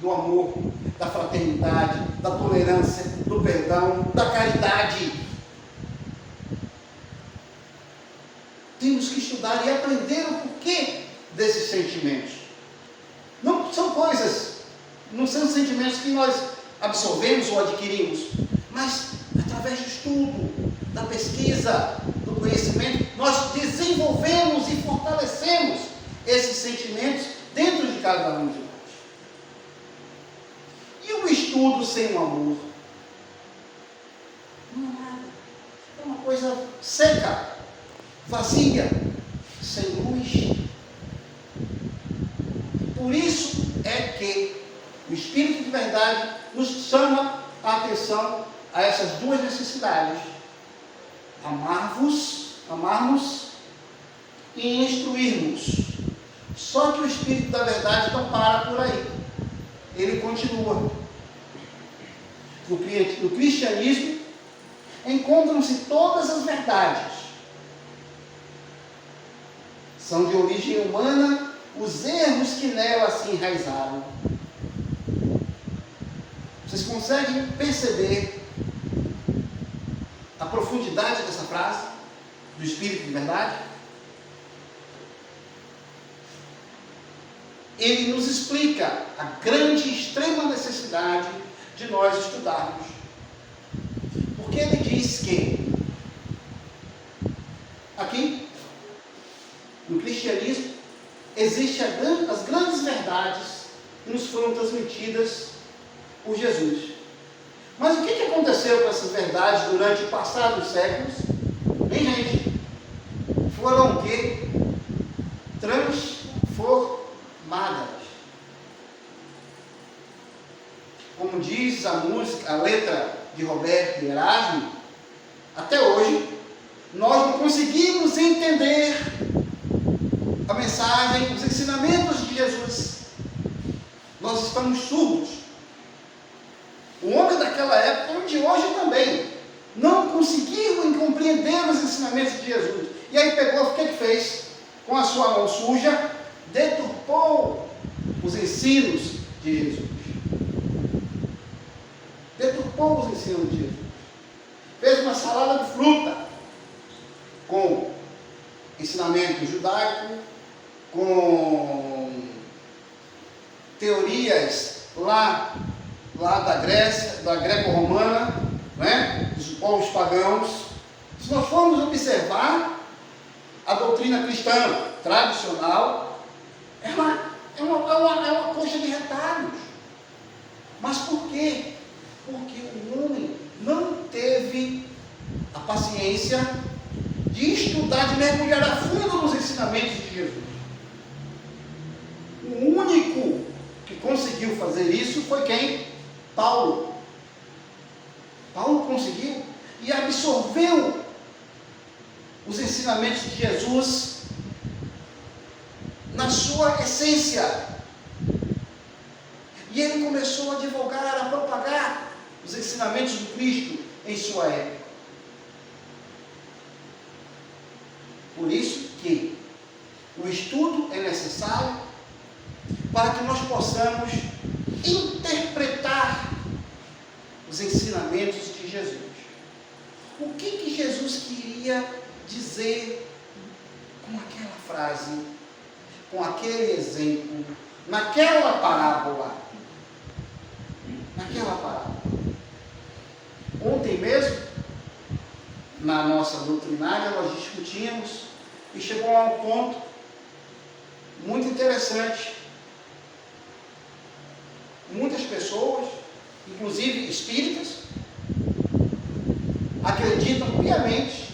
do amor, da fraternidade, da tolerância, do perdão, da caridade. Temos que estudar e aprender o porquê desses sentimentos. Não são coisas, não são sentimentos que nós absorvemos ou adquirimos, mas através do estudo, da pesquisa, do conhecimento, nós desenvolvemos e fortalecemos esses sentimentos dentro de cada um de nós. E o estudo sem o amor? Não é nada. É uma coisa seca, vazia, sem luz. Por isso é que o Espírito de verdade nos chama a atenção a essas duas necessidades: amarmos e instruirmos. Só que o Espírito da verdade não para por aí. Ele continua. No cristianismo encontram-se todas as verdades. São de origem humana os erros que nela se enraizaram. Vocês conseguem perceber a profundidade dessa frase do Espírito de verdade? Ele nos explica a grande e extrema necessidade de nós estudarmos. Porque ele diz que aqui no cristianismo existem as grandes verdades que nos foram transmitidas por Jesus. Mas o que aconteceu com essas verdades durante o passado dos séculos? Bem, gente, foram o quê? Transformadas. Como diz a música, a letra de Roberto e Erasmo, até hoje nós não conseguimos entender a mensagem, os ensinamentos de Jesus. Nós estamos surdos. O homem daquela época, e de hoje também, não conseguiu compreender os ensinamentos de Jesus. E aí pegou, o que fez? Com a sua mão suja, deturpou os ensinos de Jesus. Deturpou os ensinos de Jesus. Fez uma salada de fruta com ensinamento judaico, com teorias lá da Grécia, da greco-romana, né? Dos povos pagãos. Se nós formos observar a doutrina cristã tradicional, é uma coxa de retalhos. Mas por quê? Porque o homem não teve a paciência de estudar, de mergulhar a fundo nos ensinamentos de Jesus. O único que conseguiu fazer isso foi quem? Paulo. Paulo conseguiu e absorveu os ensinamentos de Jesus na sua essência. E ele começou a divulgar, a propagar os ensinamentos do Cristo em sua época. Por isso que o estudo é necessário para que nós possamos interpretar os ensinamentos de Jesus. O que Jesus queria dizer com aquela frase, com aquele exemplo, naquela parábola? Ontem mesmo, na nossa doutrinária, nós discutimos e chegou a um ponto muito interessante. Muitas pessoas, inclusive espíritas, acreditam piamente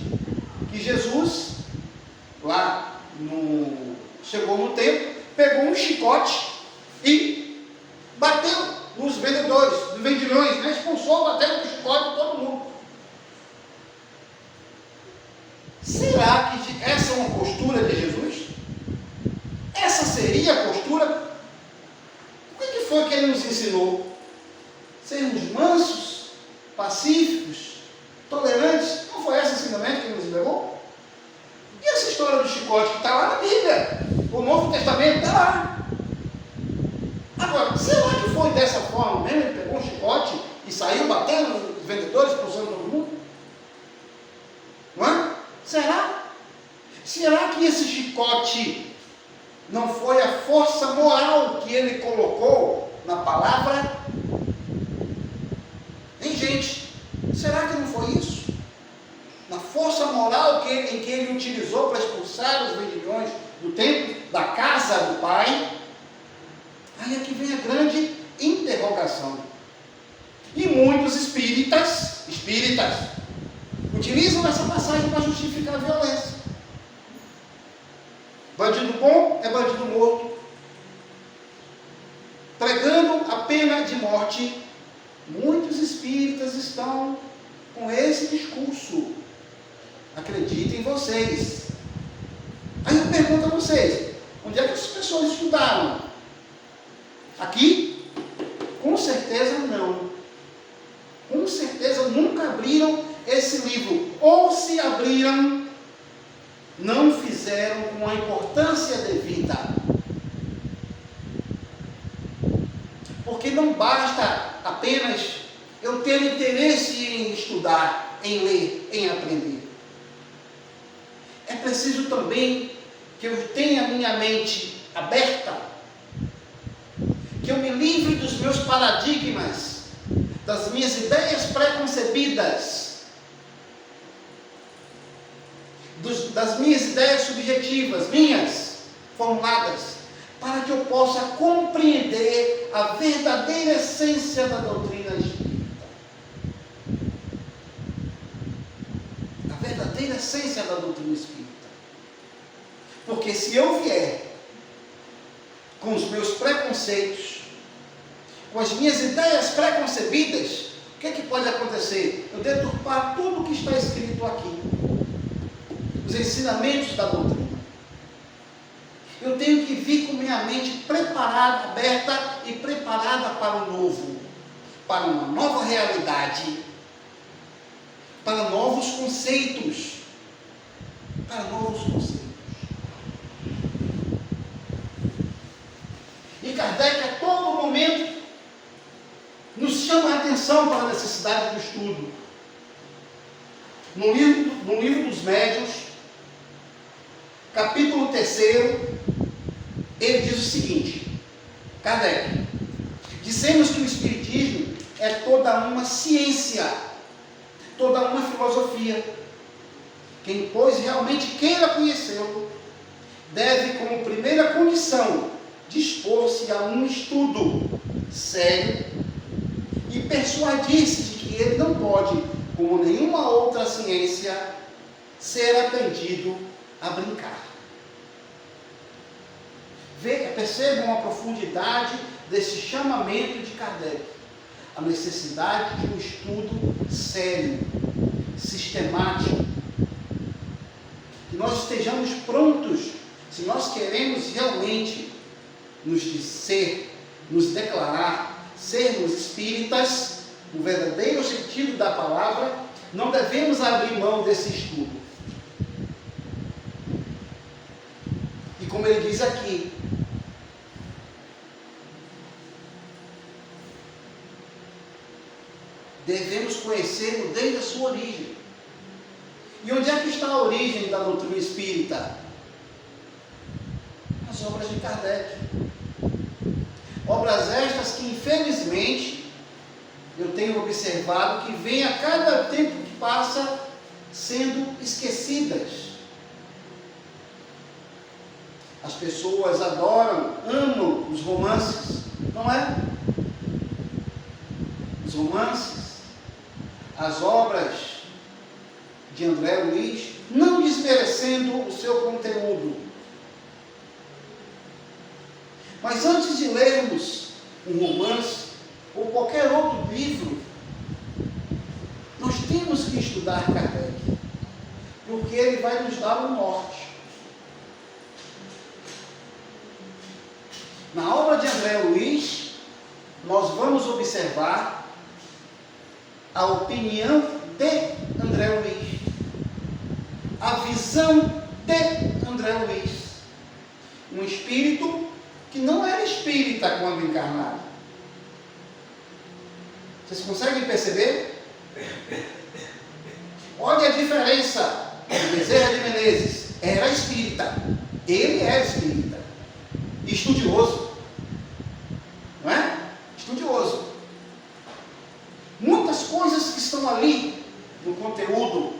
que Jesus, chegou no templo, pegou um chicote e bateu nos vendedores, nos vendilhões, né? Expulsou, bateu com o chicote de todo mundo. Será que essa é uma postura de Jesus? Essa seria a postura? O que foi que ele nos ensinou? Sermos mansos, pacíficos, tolerantes? Não foi esse ensinamento que ele nos levou? E essa história do chicote que está lá na Bíblia? O Novo Testamento está lá. Agora, será que foi dessa forma mesmo? Ele pegou um chicote e saiu batendo nos vendedores, expulsando todo mundo? Não é? Será? Será que esse chicote não foi a força moral que ele colocou na palavra? Hein, gente? Será que não foi isso? Na força moral em que ele utilizou para expulsar os vendilhões do templo, da casa do pai? Aí é que vem a grande interrogação. E muitos espíritas utilizam essa passagem para justificar a violência. Bandido bom é bandido morto. Pregando a pena de morte, muitos espíritas estão com esse discurso. Acreditem vocês. Aí eu pergunto a vocês, onde é que as pessoas estudaram? Aqui? Com certeza não. Com certeza nunca abriram esse livro. Ou se abriram, não fizeram com a importância devida. Porque não basta apenas eu ter interesse em estudar, em ler, em aprender. É preciso também que eu tenha minha mente aberta, que eu me livre dos meus paradigmas, das minhas ideias preconcebidas, das minhas ideias subjetivas, minhas, formuladas, para que eu possa compreender a verdadeira essência da doutrina espírita. A verdadeira essência da doutrina espírita. Porque se eu vier com os meus preconceitos, com as minhas ideias preconcebidas, o que é que pode acontecer? Eu deturpar tudo o que está escrito aqui. Os ensinamentos da doutrina. Eu tenho que vir com minha mente preparada, aberta e preparada para o novo, para uma nova realidade, para novos conceitos, E Kardec a todo momento nos chama a atenção para a necessidade do estudo. No livro dos Médiuns, capítulo 3, ele diz o seguinte: Kardec, dissemos que o Espiritismo é toda uma ciência, toda uma filosofia. Quem, pois, realmente queira conhecê-lo, deve, como primeira condição, dispor-se a um estudo sério e persuadir-se de que ele não pode, como nenhuma outra ciência, ser aprendido a brincar. Percebam a profundidade desse chamamento de Kardec. A necessidade de um estudo sério, sistemático. Que nós estejamos prontos, se nós queremos realmente nos declarar, sermos espíritas, no verdadeiro sentido da palavra, não devemos abrir mão desse estudo. E como ele diz aqui, devemos conhecê-lo desde a sua origem. E onde é que está a origem da doutrina espírita? Nas obras de Kardec. Obras estas que, infelizmente, eu tenho observado que vêm a cada tempo que passa sendo esquecidas. As pessoas adoram, amam os romances, não é? Os romances, as obras de André Luiz, não desmerecendo o seu conteúdo. Mas antes de lermos um romance ou qualquer outro livro, nós temos que estudar Kardec, porque ele vai nos dar um norte. Na obra de André Luiz, nós vamos observar a opinião de André Luiz, a visão de André Luiz, um espírito que não era espírita quando encarnado, Vocês conseguem perceber? Olha a diferença. Bezerra de Menezes era espírita. Ele era espírita. Estudioso. Não é? Estudioso. Muitas coisas que estão ali no conteúdo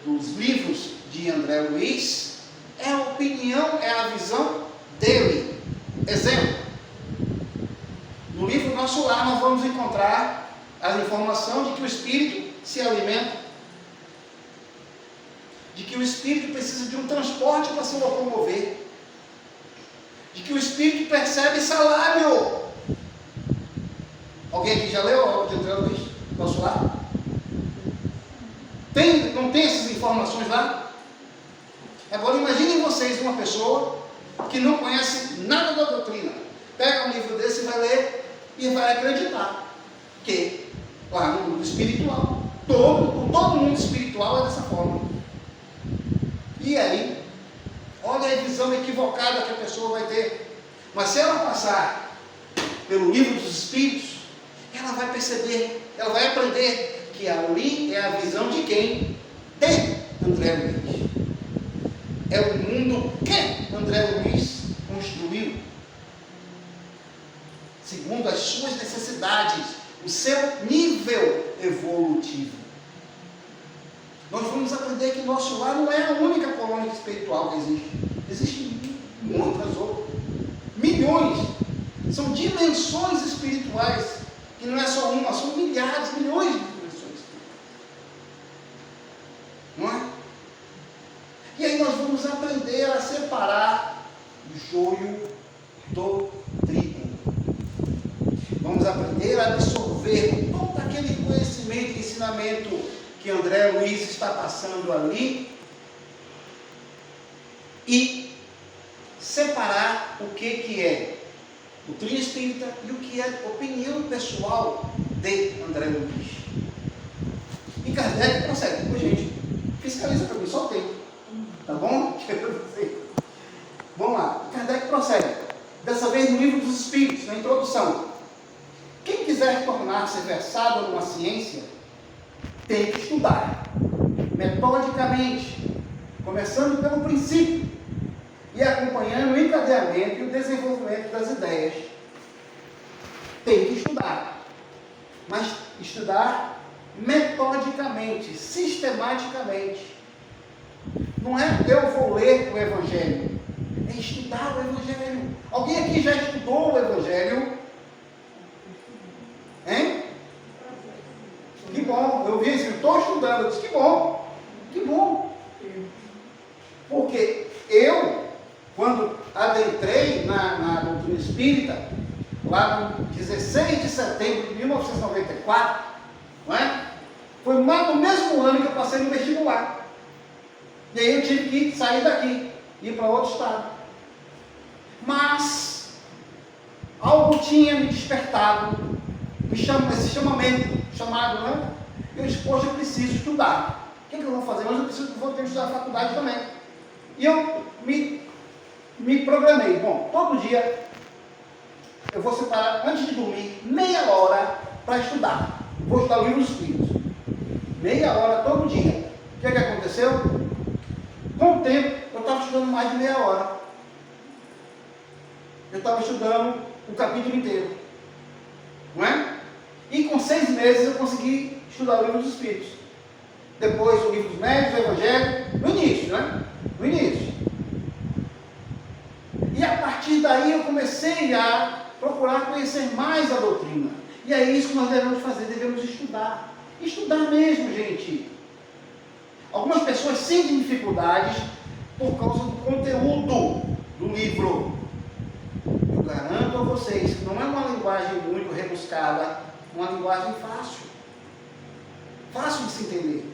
dos livros de André Luiz é a opinião, é a visão dele. Exemplo. No livro Nosso Lar nós vamos encontrar a informação de que o espírito se alimenta, de que o espírito precisa de um transporte para se locomover, de que o espírito percebe salário. Alguém aqui já leu a obra de André Luiz? Nosso Lar? Não tem essas informações lá? Agora imaginem vocês uma pessoa que não conhece nada da doutrina. Pega um livro desse e vai ler e vai acreditar que lá no mundo espiritual, todo mundo espiritual é dessa forma. E aí, olha a visão equivocada que a pessoa vai ter. Mas se ela passar pelo livro dos Espíritos, ela vai perceber, ela vai aprender que ali é a visão de quem? De André Luiz. É o mundo que André Luiz construiu, segundo as suas necessidades, o seu nível evolutivo. Nós vamos aprender que nosso lar não é a única colônia espiritual que existe. Existem muitas outras, milhões. São dimensões espirituais, que não é só uma, são milhares, milhões de dimensões espirituais. Não é? E aí nós vamos aprender a separar o joio do trigo. Vamos aprender a absorver todo aquele conhecimento e ensinamento que André Luiz está passando ali e separar o que é doutrina espírita e o que é opinião pessoal de André Luiz. E Kardec consegue. Pô, gente, fiscaliza para mim, só o tempo. Tá bom? Vamos lá. Kardec prossegue. Dessa vez no livro dos Espíritos, na introdução. Quem quiser tornar-se versado numa ciência, tem que estudar metodicamente, começando pelo princípio e acompanhando o encadeamento e o desenvolvimento das ideias. Tem que estudar, mas estudar metodicamente, sistematicamente. Não é eu vou ler o Evangelho, é estudar o Evangelho. Alguém aqui já estudou o Evangelho? Hein? Que bom, eu vi isso, estou estudando, eu disse que bom, porque eu, quando adentrei na doutrina espírita, lá no 16 de setembro de 1994, não é? Foi no mesmo ano que eu passei no vestibular, e aí eu tive que sair daqui, ir para outro estado, mas algo tinha me despertado, esse chamado, né? Eu disse, poxa, eu preciso estudar. O que eu vou fazer? Mas eu vou ter que estudar a faculdade também. E eu me programei. Bom, todo dia eu vou separar, antes de dormir, meia hora para estudar. Vou estudar o livro dos Espíritos. Meia hora todo dia. O que aconteceu? Com o tempo, eu estava estudando mais de meia hora. Eu estava estudando o capítulo inteiro. Não é? E com 6 meses eu consegui estudar o livro dos Espíritos. Depois o livro dos Médiuns, o Evangelho, no início, né? No início. E a partir daí eu comecei a procurar conhecer mais a doutrina. E é isso que nós devemos fazer, devemos estudar. Estudar mesmo, gente. Algumas pessoas sentem dificuldades por causa do conteúdo do livro. Eu garanto a vocês que não é uma linguagem muito rebuscada, uma linguagem fácil de se entender.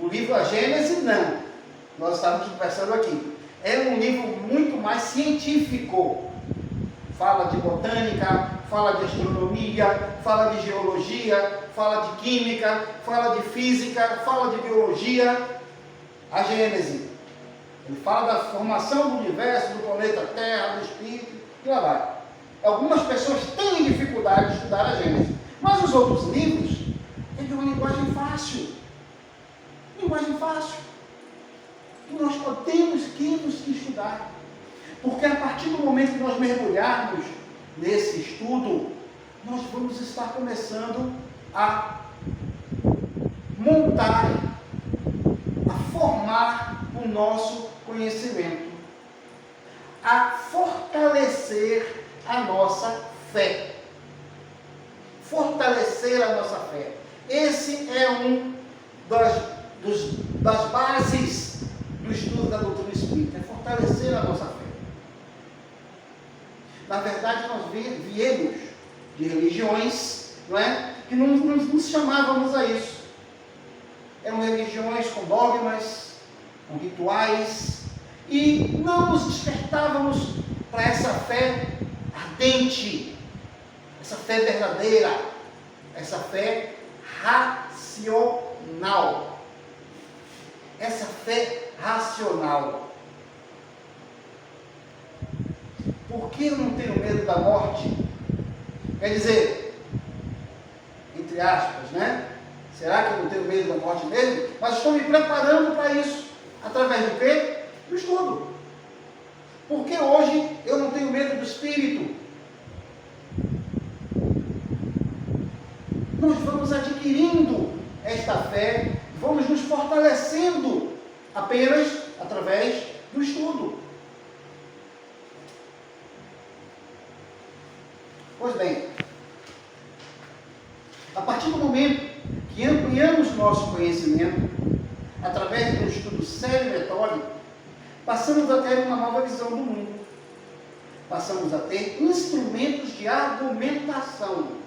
O livro A Gênese, não. Nós estávamos conversando aqui. É um livro muito mais científico. Fala de botânica, fala de astronomia, fala de geologia, fala de química, fala de física, fala de biologia. A Gênese. Ele fala da formação do universo, do planeta Terra, do Espírito, e lá vai. Algumas pessoas têm dificuldade de estudar a Gênese, mas os vários outros livros, é de uma linguagem fácil. Linguagem fácil. E nós temos que estudar. Porque a partir do momento que nós mergulharmos nesse estudo, nós vamos estar começando a montar, a formar o nosso conhecimento, a fortalecer a nossa fé. Fortalecer a nossa fé. Esse é um das bases do estudo da doutrina espírita, é fortalecer a nossa fé. Na verdade, nós viemos de religiões, não é? Que não nos chamávamos a isso. Eram religiões com dogmas, com rituais, e não nos despertávamos para essa fé ardente, essa fé verdadeira, essa fé racional. Essa fé racional. Por que eu não tenho medo da morte? Quer dizer, entre aspas, né? Será que eu não tenho medo da morte mesmo? Mas estou me preparando para isso. Através do quê? Do estudo. Porque hoje eu não tenho medo do espírito. Nós vamos adquirindo esta fé, vamos nos fortalecendo apenas através do estudo. Pois bem, a partir do momento que ampliamos nosso conhecimento, através de um estudo sério e metódico, passamos a ter uma nova visão do mundo. Passamos a ter instrumentos de argumentação.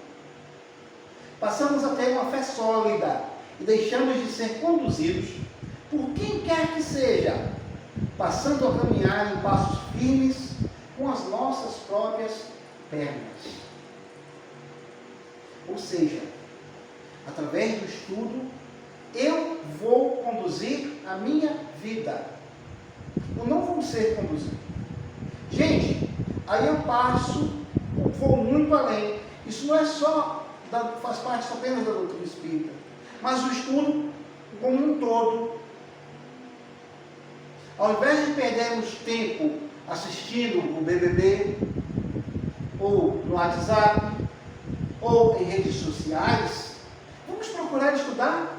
Passamos a ter uma fé sólida e deixamos de ser conduzidos por quem quer que seja, passando a caminhar em passos firmes com as nossas próprias pernas. Ou seja, através do estudo, eu vou conduzir a minha vida. Eu não vou ser conduzido. Gente, aí eu vou muito além. Isso não é só, faz parte apenas da doutrina espírita, mas o estudo como um todo. Ao invés de perdermos tempo assistindo o BBB, ou no WhatsApp, ou em redes sociais, vamos procurar estudar.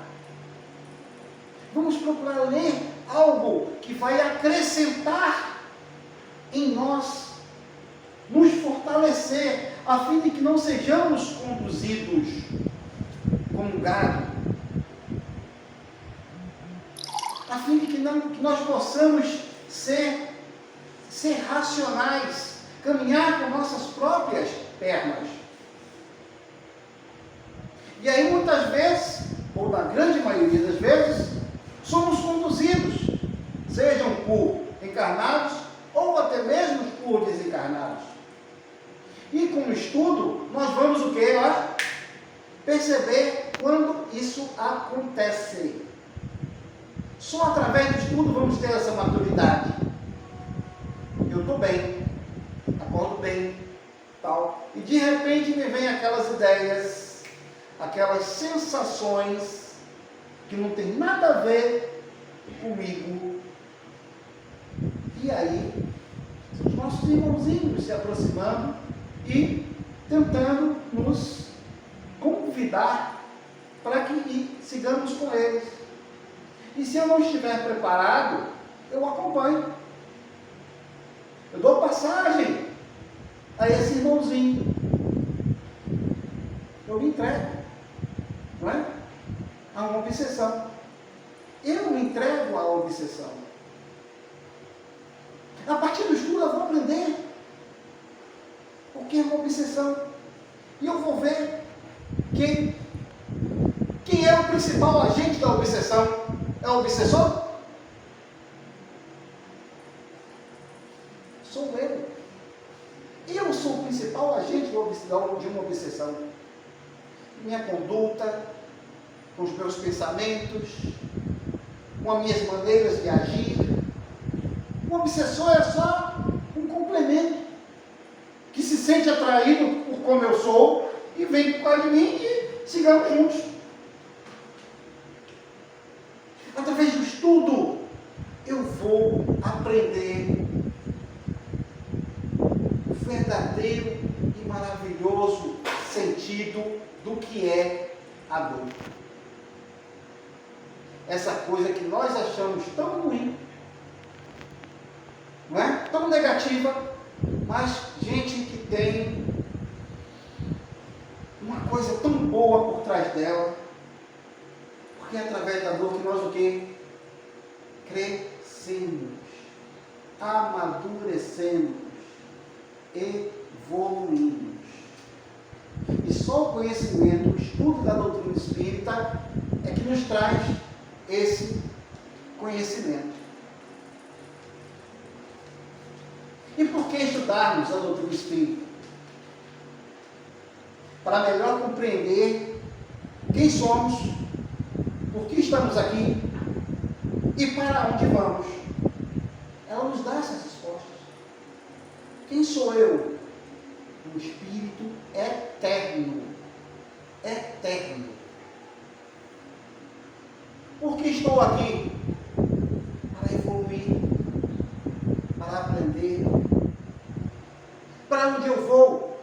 Vamos procurar ler algo que vai acrescentar em nós, nos fortalecer, a fim de que não sejamos conduzidos como gado, a fim de que nós possamos ser racionais, caminhar com nossas próprias pernas. E aí muitas vezes, ou na grande maioria das vezes, somos conduzidos, sejam por encarnados ou até mesmo por desencarnados. E com o estudo, nós vamos o quê? Perceber quando isso acontece. Só através do estudo vamos ter essa maturidade. Eu estou bem, acordo bem, tal. E de repente me vem aquelas ideias, aquelas sensações que não tem nada a ver comigo. E aí, os nossos irmãozinhos se aproximando e tentando nos convidar para que sigamos com eles. E se eu não estiver preparado, eu acompanho. Eu dou passagem a esse irmãozinho. Eu me entrego, não é? A uma obsessão. Eu me entrego à obsessão. A partir do estudo eu vou aprender o que é uma obsessão. E eu vou ver quem é o principal agente da obsessão. É o obsessor? Sou eu. Eu sou o principal agente de uma obsessão. Minha conduta, com os meus pensamentos, com as minhas maneiras de agir. O obsessor é só um complemento, que se sente atraído por como eu sou, e vem por causa de mim e sigamos juntos. Através do estudo, eu vou aprender o verdadeiro e maravilhoso sentido do que é a dor. Essa coisa que nós achamos tão ruim, não é? Tão negativa, mas gente que tem uma coisa tão boa por trás dela, porque é através da dor que nós o quê? Crescemos, amadurecemos, evoluímos. E só o conhecimento, o estudo da doutrina espírita é que nos traz esse conhecimento. E por que estudarmos a doutrina espírita? Para melhor compreender quem somos, por que estamos aqui e para onde vamos. Ela nos dá essas respostas. Quem sou eu? Um espírito eterno. Eterno. Por que estou aqui? Para evoluir, para aprender. Para onde eu vou?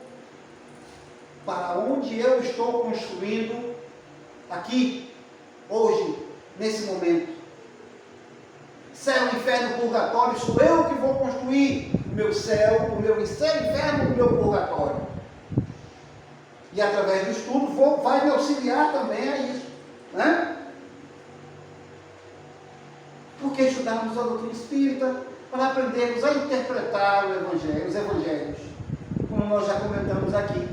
Para onde eu estou construindo aqui, hoje, nesse momento. Céu, inferno, purgatório, sou eu que vou construir o meu céu, o meu inferno, o meu purgatório. E através do estudo vai me auxiliar também a isso, né? Porque estudamos a doutrina espírita para aprendermos a interpretar os evangelhos, como nós já comentamos aqui.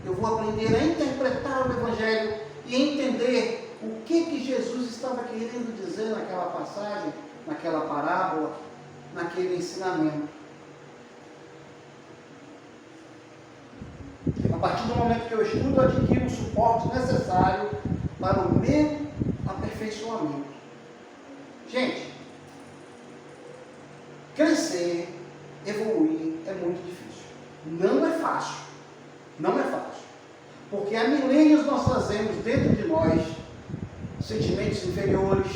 Eu vou aprender a interpretar o evangelho e entender o que Jesus estava querendo dizer naquela passagem, naquela parábola, naquele ensinamento. A partir do momento que eu estudo, eu adquiro o suporte necessário para o meu aperfeiçoamento. Gente, crescer, evoluir é muito difícil. Não é fácil. Não é fácil. Porque há milênios nós trazemos dentro de nós sentimentos inferiores,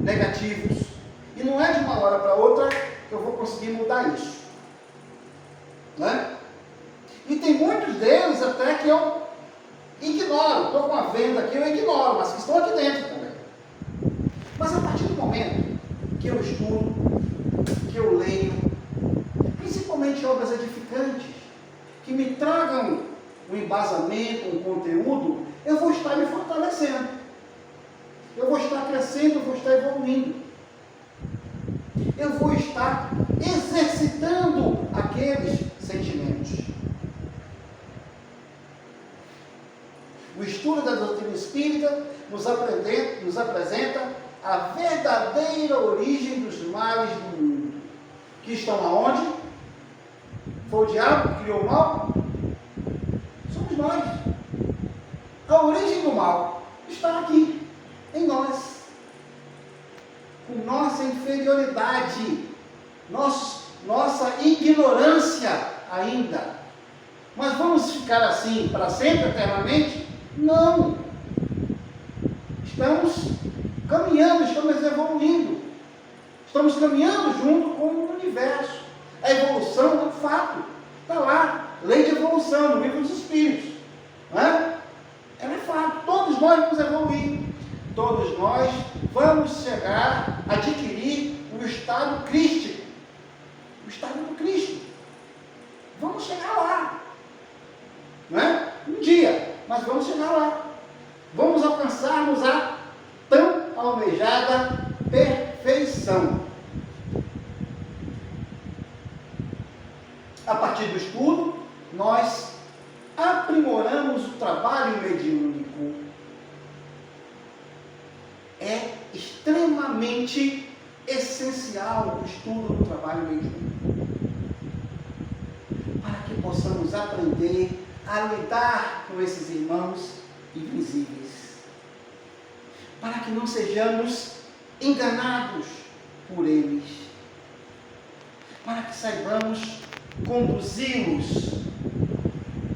negativos. E não é de uma hora para outra que eu vou conseguir mudar isso. Né? E tem muitos deles até que eu ignoro. Estou com a venda aqui, eu ignoro, mas que estão aqui dentro também. Mas a partir do momento que eu estudo, que eu leio, principalmente obras edificantes, que me tragam um embasamento, um conteúdo, eu vou estar me fortalecendo. Eu vou estar crescendo, eu vou estar evoluindo. Eu vou estar exercitando aqueles sentimentos. O estudo da doutrina espírita nos apresenta a verdadeira origem dos males do mundo. Que estão aonde? Foi o diabo que criou o mal? Somos nós. A origem do mal está aqui, em nós. Com nossa inferioridade, nossa ignorância ainda. Mas vamos ficar assim para sempre, eternamente? Não. Estamos caminhando, estamos evoluindo. Estamos caminhando junto com o universo. A evolução é um fato. Está lá, lei de evolução, no livro dos Espíritos. Não é? Ela é fato. Todos nós vamos evoluir. Todos nós vamos chegar a adquirir o estado crístico. O estado do Cristo. Vamos chegar lá. Não é? Um dia, mas vamos chegar lá. Vamos alcançarmos a tão almejada perfeição. A partir do estudo, nós aprimoramos o trabalho mediúnico. É extremamente essencial o estudo do trabalho mediúnico, para que possamos aprender a lidar com esses irmãos invisíveis, para que não sejamos enganados por eles, para que saibamos conduzi-los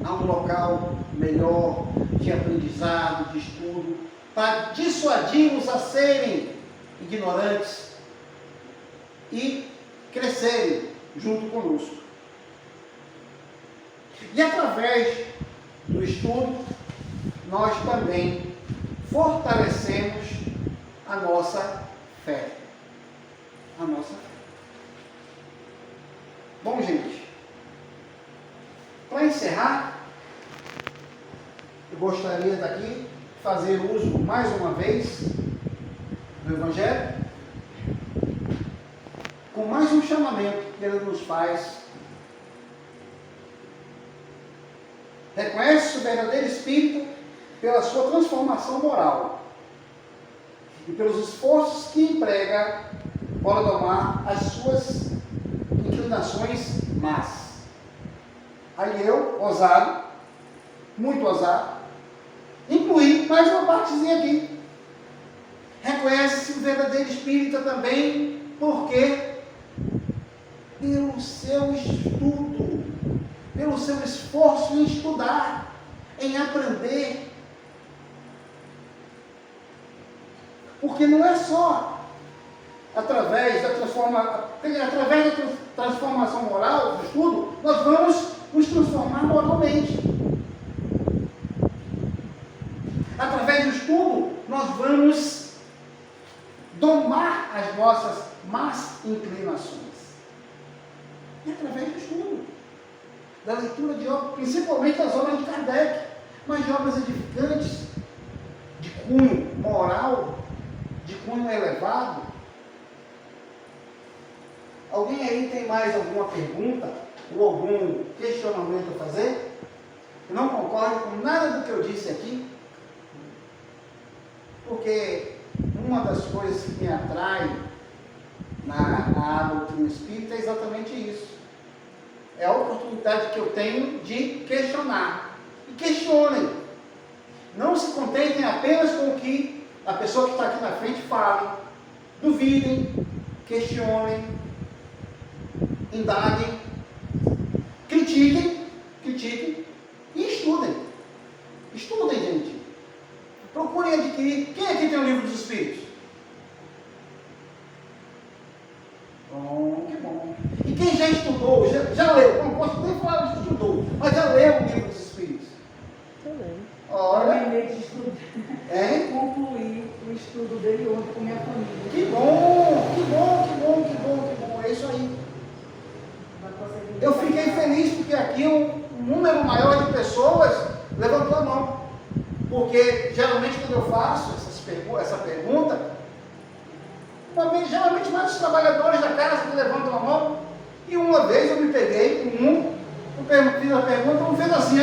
a um local melhor de aprendizado, de estudo, para dissuadir-os a serem ignorantes e crescerem junto conosco. E através do estudo, nós também fortalecemos a nossa fé. A nossa fé. Bom, gente, para encerrar, eu gostaria daqui de fazer uso mais uma vez do Evangelho, com mais um chamamento que ele nos faz. Reconhece o verdadeiro Espírito pela sua transformação moral e pelos esforços que emprega para domar as suas inclinações más. Aí eu, ousado, muito ousado, incluí mais uma partezinha aqui. Reconhece-se o verdadeiro Espírito também, porque pelo seu estudo, pelo seu esforço em estudar, em aprender. Porque não é só através da transformação moral, do estudo, nós vamos nos transformar moralmente. Através do estudo, nós vamos domar as nossas más inclinações. E através do estudo, da leitura de obras, principalmente das obras de Kardec, mas de obras edificantes, de cunho moral, de cunho elevado. Alguém aí tem mais alguma pergunta ou algum questionamento a fazer? Que não concorde com nada do que eu disse aqui? Porque uma das coisas que me atrai na doutrina espírita é exatamente isso. É a oportunidade que eu tenho de questionar. E questionem. Não se contentem apenas com o que a pessoa que está aqui na frente fala. Duvidem, questionem, indaguem, critiquem e estudem. Estudem, gente. Procurem adquirir. Quem aqui tem o livro dos Espíritos? Bom, que bom. E quem já estudou, já leu, não posso nem falar que estudou, mas já leu o livro dos Espíritos? Também. Olha. Terminei de estudar. Hein? Concluí o estudo dele ontem com minha família. Que bom, que bom, que bom, que bom, que bom. É isso aí. Eu fiquei feliz porque aqui um número maior de pessoas levantou a mão. Porque geralmente quando eu faço essa pergunta, geralmente mais os trabalhadores da casa que levantam a mão. E uma vez eu me peguei com eu fiz a pergunta, um fez assim,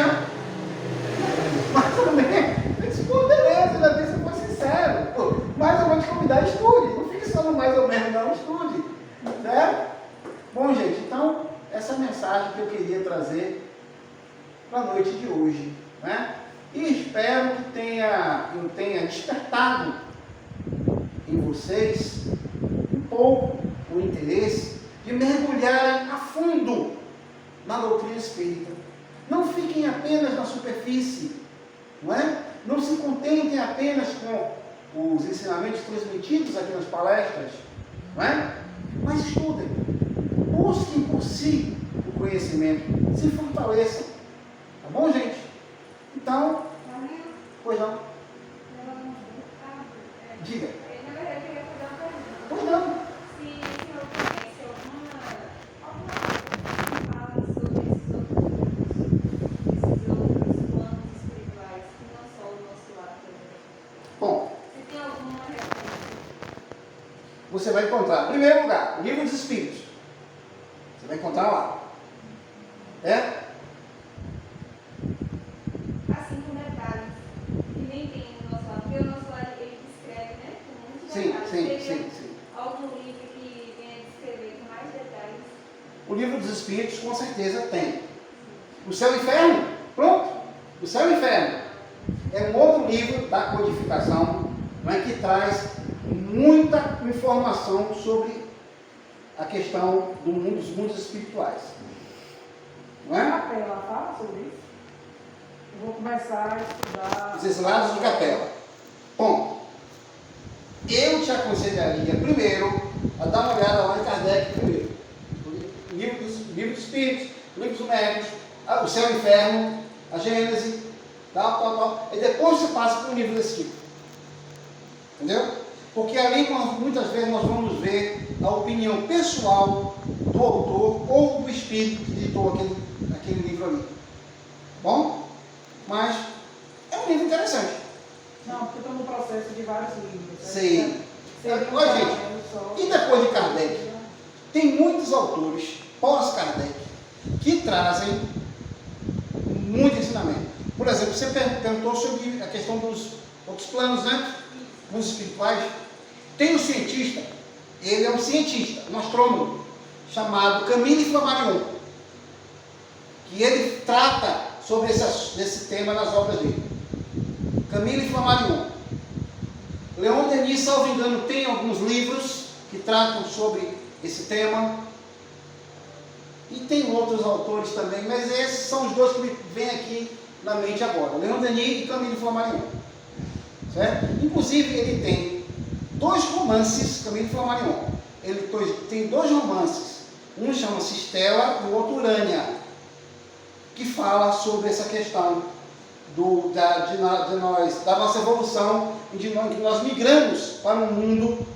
mais ou menos. Eu disse, pô, beleza, ainda bem que você foi sincero. Pô, mas eu vou te convidar a estude. Não fique só no mais ou menos, não, estude. Certo? Bom, gente, então, essa mensagem que eu queria trazer para a noite de hoje, né? E espero que eu tenha despertado em vocês um pouco o interesse de mergulharem a fundo na doutrina espírita. Não fiquem apenas na superfície, não é? Não se contentem apenas com os ensinamentos transmitidos aqui nas palestras, não é? Mas estudem, busquem por si o conhecimento, se fortaleçam. Tá bom, gente? Então, pois não. Diga. Na verdade, eu queria fazer uma pergunta. Pois não. Se eu conhece alguma coisa que fala sobre esses outros planos espirituais, que não só o nosso lado também. Bom, Se tem alguma referência? você vai encontrar, em primeiro lugar, o Livro dos Espíritos. Você vai encontrar lá. É? Assim, com detalhes, que nem tem no nosso lado. Porque o nosso lado ele descreve, né? Com muitos Sim, detalhes. sim. Algum livro que venha descrever com mais detalhes? O Livro dos Espíritos, com certeza, tem. O Céu e Inferno, pronto. O Céu e Inferno é um outro livro da codificação, não é, que traz muita informação sobre a questão dos mundos espirituais. Não é? Ela fala sobre isso? Vou começar a estudar. Os Exilados de Capela. Bom, eu te aconselharia primeiro a dar uma olhada lá em Kardec primeiro. Livro dos Espíritos, livros Médios, o Céu e o Inferno, a Gênese, tal. E depois você passa por um livro desse tipo. Entendeu? Porque ali muitas vezes nós vamos ver a opinião pessoal do autor ou do espírito que ditou aquele livro ali. Bom? Mas é um livro interessante. Não, porque estou no processo de vários livros. Sim. Seria Olha, gente, e depois de Kardec? Tem muitos autores pós-Kardec que trazem muito ensinamento. Por exemplo, você perguntou sobre a questão dos outros planos, né? Mundos espirituais. Tem um cientista, ele é um cientista, um astrônomo, chamado Camille Flammarion, que ele trata sobre esse tema nas obras dele. Camille Flammarion. Leon Denis, salvo engano, tem alguns livros que tratam sobre esse tema. E tem outros autores também, mas esses são os dois que me vêm aqui na mente agora. Leon Denis e Camille Flammarion. Certo? Inclusive, ele tem 2 romances, Camille Flammarion. Ele tem 2 romances. Um chama-se Stella e o outro Urânia, que fala sobre essa questão da nossa evolução, de nós migramos para um mundo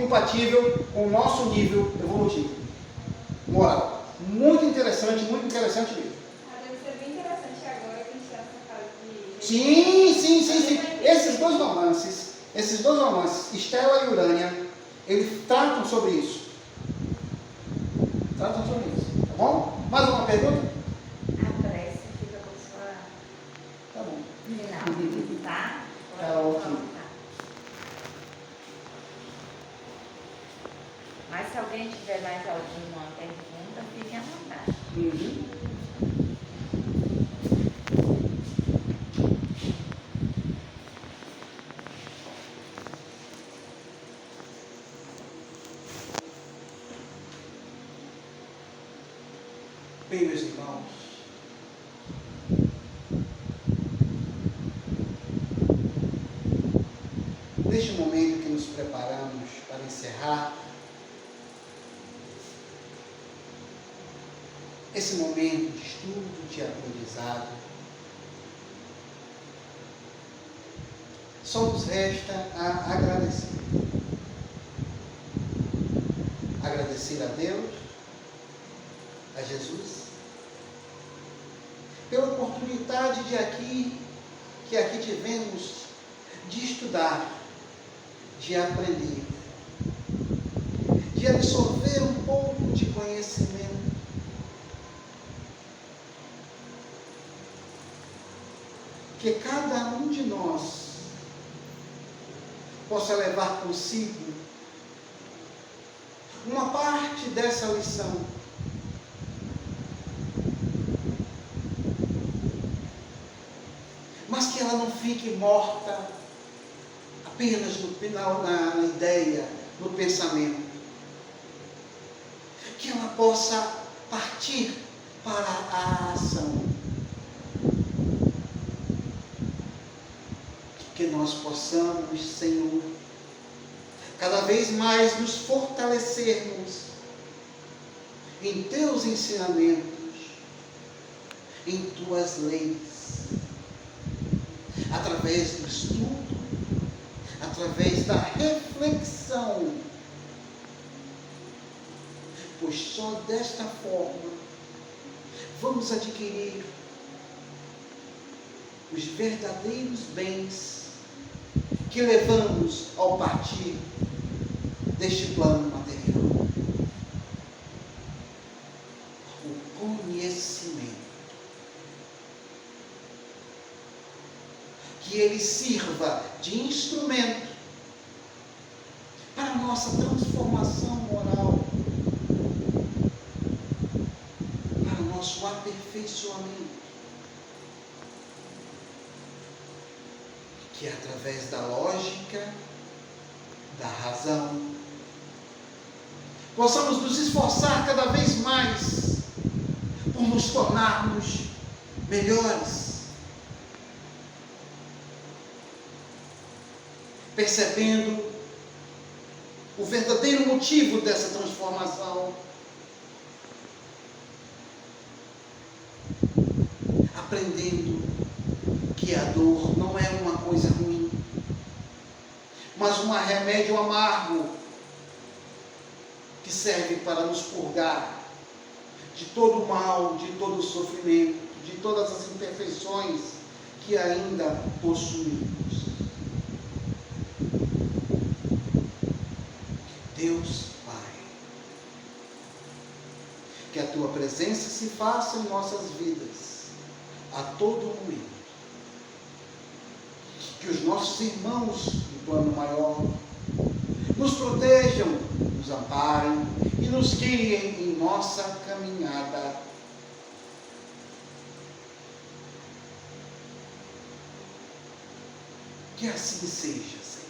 compatível com o nosso nível evolutivo, moral. Muito interessante mesmo. Deve ser bem interessante agora que a gente está nessa fase de... Sim. Esses dois romances, Stella e Urânia, eles tratam sobre isso. Tá bom? Mais uma pergunta? A prece fica com sua Tá bom. final, tá? Tá ótimo. Mas se alguém tiver mais alguma pergunta, fique à vontade. Bem, meus irmãos, neste momento que nos preparamos para encerrar esse momento de estudo, de aprendizado, só nos resta a agradecer. Agradecer a Deus, a Jesus, pela oportunidade que aqui tivemos de estudar, de aprender, de absorver um pouco de conhecimento. Que cada um de nós possa levar consigo uma parte dessa lição. Mas que ela não fique morta apenas na ideia, no pensamento. Que ela possa partir para a ação. Que nós possamos, Senhor, cada vez mais nos fortalecermos em Teus ensinamentos, em Tuas leis, através do estudo, através da reflexão, pois só desta forma vamos adquirir os verdadeiros bens que levamos ao partir deste plano material. O conhecimento. Que ele sirva de instrumento para a nossa transformação moral, para o nosso aperfeiçoamento. Que através da lógica, da razão, possamos nos esforçar cada vez mais por nos tornarmos melhores, percebendo o verdadeiro motivo dessa transformação, aprendendo que a dor não é uma coisa ruim, mas um remédio amargo que serve para nos purgar de todo o mal, de todo o sofrimento, de todas as imperfeições que ainda possuímos. Deus Pai, que a Tua presença se faça em nossas vidas a todo momento. Que os nossos irmãos do plano maior nos protejam, nos amparem e nos guiem em nossa caminhada. Que assim seja, Senhor.